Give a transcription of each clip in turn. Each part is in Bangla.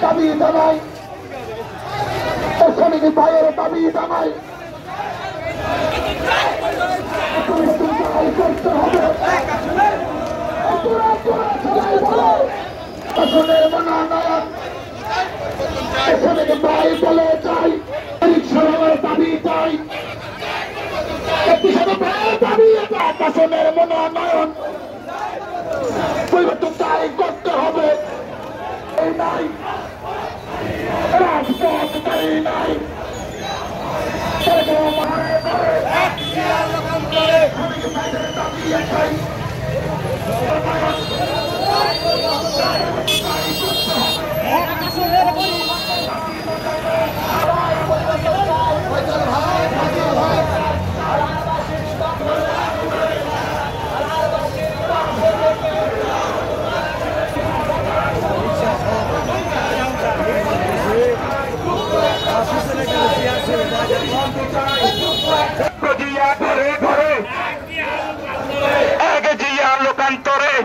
দাবি জানাই শ্রমিক ভাইয়ের দাবি জানাই করতে হবে মনোনয়ন শ্রমিক ভাই বলে চাই সরকারের দাবি চাই দাবি শাসনের মনোনয়ন পরিবর্তন চাই করতে হবে নাই রাজপথ চাই নাই ঘরে ঘরে এক জিয়া লোকান্তরে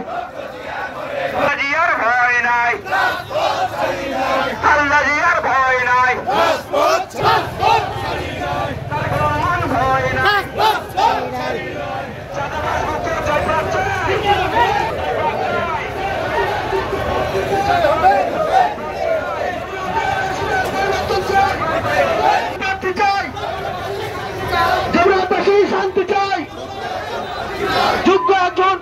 জিয়ার ভয় নাই আল্লাহ জিয়ার ভয় নাই ভয় নাই শান্তি চাই যোগ্য একজন